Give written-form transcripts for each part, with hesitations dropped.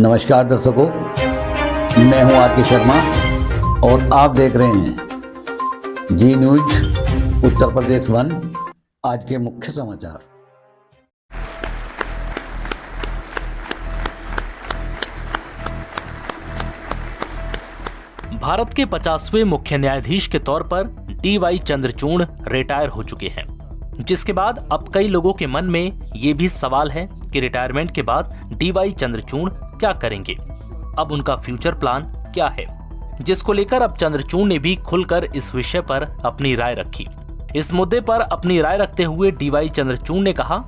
नमस्कार दर्शकों, मैं हूं आर के शर्मा और आप देख रहे हैं जी न्यूज उत्तर प्रदेश 1। आज के मुख्य समाचार। भारत के 50वें मुख्य न्यायाधीश के तौर पर डी.वाई. चंद्रचूड़ रिटायर हो चुके हैं, जिसके बाद अब कई लोगों के मन में ये भी सवाल है कि रिटायरमेंट के बाद डी.वाई. चंद्रचूड़ क्या करेंगे, अब उनका फ्यूचर प्लान क्या है, जिसको लेकर अब चंद्रचूड़ ने भी खुलकर इस विषय पर अपनी राय रखी। इस मुद्दे पर अपनी राय रखते हुए डी.वाई. चंद्रचूड़ ने कहा,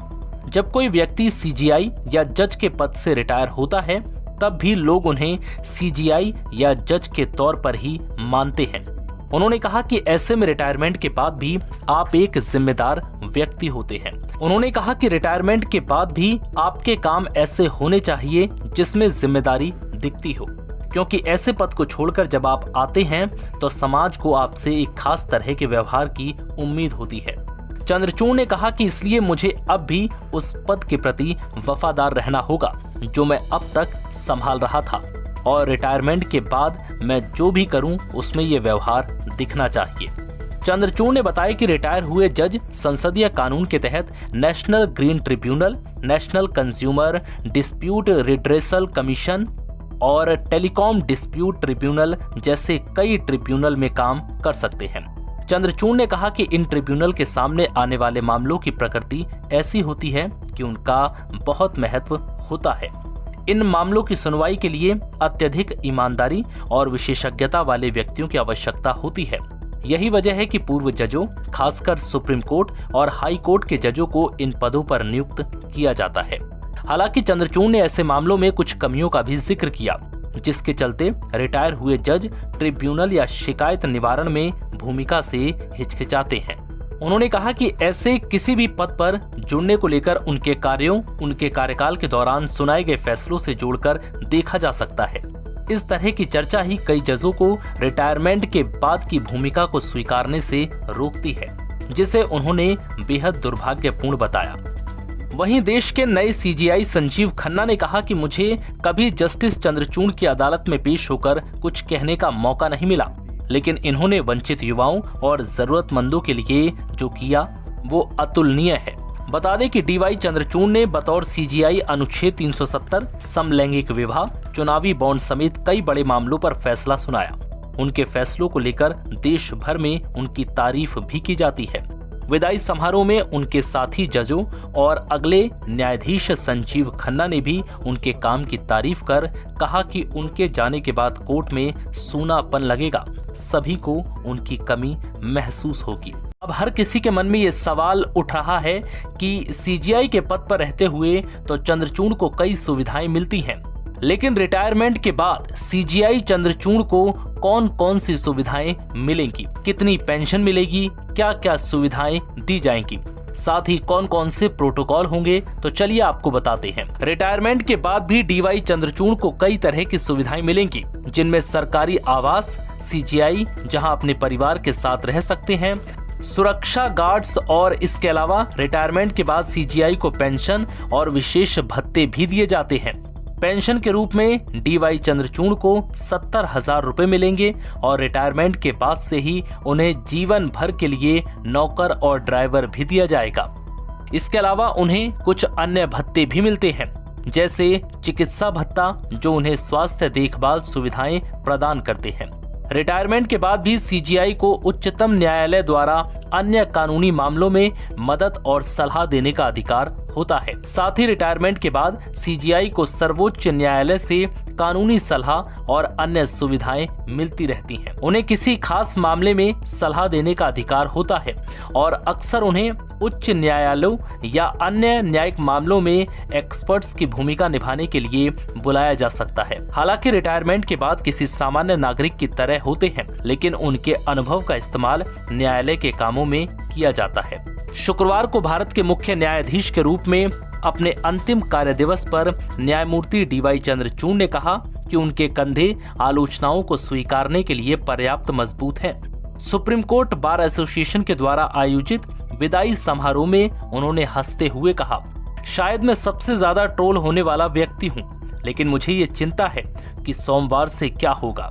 जब कोई व्यक्ति सीजीआई या जज के पद से रिटायर होता है तब भी लोग उन्हें सीजीआई या जज के तौर पर ही मानते हैं। उन्होंने कहा कि ऐसे में रिटायरमेंट के बाद भी आप एक जिम्मेदार व्यक्ति होते हैं। उन्होंने कहा कि रिटायरमेंट के बाद भी आपके काम ऐसे होने चाहिए जिसमें जिम्मेदारी दिखती हो, क्योंकि ऐसे पद को छोड़कर जब आप आते हैं तो समाज को आपसे एक खास तरह के व्यवहार की उम्मीद होती है। चंद्रचूड़ ने कहा कि इसलिए मुझे अब भी उस पद के प्रति वफादार रहना होगा जो मैं अब तक संभाल रहा था, और रिटायरमेंट के बाद मैं जो भी करूं उसमें ये व्यवहार दिखना चाहिए। चंद्रचूड़ ने बताया कि रिटायर हुए जज संसदीय कानून के तहत national green tribunal, national consumer dispute redressal commission और टेलीकॉम डिस्प्यूट ट्रिब्यूनल जैसे कई ट्रिब्यूनल में काम कर सकते हैं। चंद्रचूड़ ने कहा कि इन ट्रिब्यूनल के सामने आने वाले मामलों की प्रकृति ऐसी होती है कि उनका बहुत महत्व होता है। इन मामलों की सुनवाई के लिए अत्यधिक ईमानदारी और विशेषज्ञता वाले व्यक्तियों की आवश्यकता होती है। यही वजह है कि पूर्व जजों, खासकर सुप्रीम कोर्ट और हाई कोर्ट के जजों को इन पदों पर नियुक्त किया जाता है। हालांकि चंद्रचूड़ ने ऐसे मामलों में कुछ कमियों का भी जिक्र किया, जिसके चलते रिटायर हुए जज ट्रिब्यूनल या शिकायत निवारण में भूमिका से हिचकिचाते हैं। उन्होंने कहा कि ऐसे किसी भी पद पर जुड़ने को लेकर उनके कार्यों, उनके कार्यकाल के दौरान सुनाए गए फैसलों से जोड़कर देखा जा सकता है। इस तरह की चर्चा ही कई जजों को रिटायरमेंट के बाद की भूमिका को स्वीकारने से रोकती है, जिसे उन्होंने बेहद दुर्भाग्यपूर्ण बताया। वहीं देश के नए सीजीआई संजीव खन्ना ने कहा कि मुझे कभी जस्टिस चंद्रचूड़ की अदालत में पेश होकर कुछ कहने का मौका नहीं मिला, लेकिन इन्होंने वंचित युवाओं और जरूरतमंदों के लिए जो किया वो अतुलनीय है। बता दें कि डी.वाई. चंद्रचूड़ ने बतौर सीजीआई अनुच्छेद 370, समलैंगिक विवाह, चुनावी बॉन्ड समेत कई बड़े मामलों पर फैसला सुनाया। उनके फैसलों को लेकर देश भर में उनकी तारीफ भी की जाती है। विदाई समारोह में उनके साथी जजों और अगले न्यायाधीश संजीव खन्ना ने भी उनके काम की तारीफ कर कहा कि उनके जाने के बाद कोर्ट में सूनापन लगेगा, सभी को उनकी कमी महसूस होगी। अब हर किसी के मन में ये सवाल उठ रहा है कि सीजीआई के पद पर रहते हुए तो चंद्रचूड़ को कई सुविधाएं मिलती हैं, लेकिन रिटायरमेंट के बाद सीजीआई चंद्रचूड़ को कौन कौन सी सुविधाएं मिलेंगी, कितनी पेंशन मिलेगी, क्या क्या सुविधाएं दी जाएंगी, साथ ही कौन कौन से प्रोटोकॉल होंगे, तो चलिए आपको बताते हैं। रिटायरमेंट के बाद भी डी.वाई. चंद्रचूड़ को कई तरह की सुविधाएं मिलेंगी, जिनमें सरकारी आवास, सीजीआई जहां अपने परिवार के साथ रह सकते हैं, सुरक्षा गार्ड्स, और इसके अलावा रिटायरमेंट के बाद सीजीआई को पेंशन और विशेष भत्ते भी दिए जाते हैं। पेंशन के रूप में डी.वाई. चंद्रचूड़ को 70,000 रुपए मिलेंगे और रिटायरमेंट के बाद से ही उन्हें जीवन भर के लिए नौकर और ड्राइवर भी दिया जाएगा। इसके अलावा उन्हें कुछ अन्य भत्ते भी मिलते हैं, जैसे चिकित्सा भत्ता जो उन्हें स्वास्थ्य देखभाल सुविधाएं प्रदान करते हैं। रिटायरमेंट के बाद भी सीजीआई को उच्चतम न्यायालय द्वारा अन्य कानूनी मामलों में मदद और सलाह देने का अधिकार होता है। साथ ही रिटायरमेंट के बाद सीजीआई को सर्वोच्च न्यायालय से कानूनी सलाह और अन्य सुविधाएं मिलती रहती हैं। उन्हें किसी खास मामले में सलाह देने का अधिकार होता है और अक्सर उन्हें उच्च न्यायालयों या अन्य न्यायिक मामलों में एक्सपर्ट्स की भूमिका निभाने के लिए बुलाया जा सकता है। हालांकि रिटायरमेंट के बाद किसी सामान्य नागरिक की तरह होते हैं, लेकिन उनके अनुभव का इस्तेमाल न्यायालय के कामों में किया जाता है। शुक्रवार को भारत के मुख्य न्यायाधीश के रूप में अपने अंतिम कार्य दिवस पर न्यायमूर्ति डी.वाई. चंद्रचूड़ ने कहा कि उनके कंधे आलोचनाओं को स्वीकारने के लिए पर्याप्त मजबूत है। सुप्रीम कोर्ट बार एसोसिएशन के द्वारा आयोजित विदाई समारोह में उन्होंने हंसते हुए कहा, शायद मैं सबसे ज्यादा ट्रोल होने वाला व्यक्ति हूँ, लेकिन मुझे ये चिंता है कि सोमवार से क्या होगा।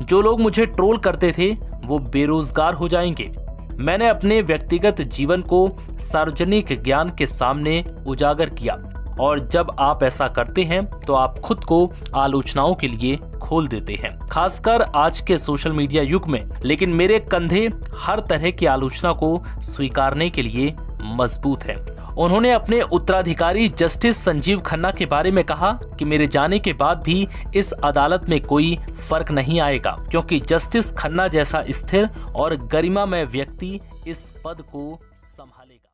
जो लोग मुझे ट्रोल करते थे वो बेरोजगार हो जाएंगे। मैंने अपने व्यक्तिगत जीवन को सार्वजनिक ज्ञान के सामने उजागर किया, और जब आप ऐसा करते हैं तो आप खुद को आलोचनाओं के लिए खोल देते हैं, खासकर आज के सोशल मीडिया युग में। लेकिन मेरे कंधे हर तरह की आलोचना को स्वीकारने के लिए मजबूत हैं। उन्होंने अपने उत्तराधिकारी जस्टिस संजीव खन्ना के बारे में कहा कि मेरे जाने के बाद भी इस अदालत में कोई फर्क नहीं आएगा, क्योंकि जस्टिस खन्ना जैसा स्थिर और गरिमामय व्यक्ति इस पद को संभालेगा।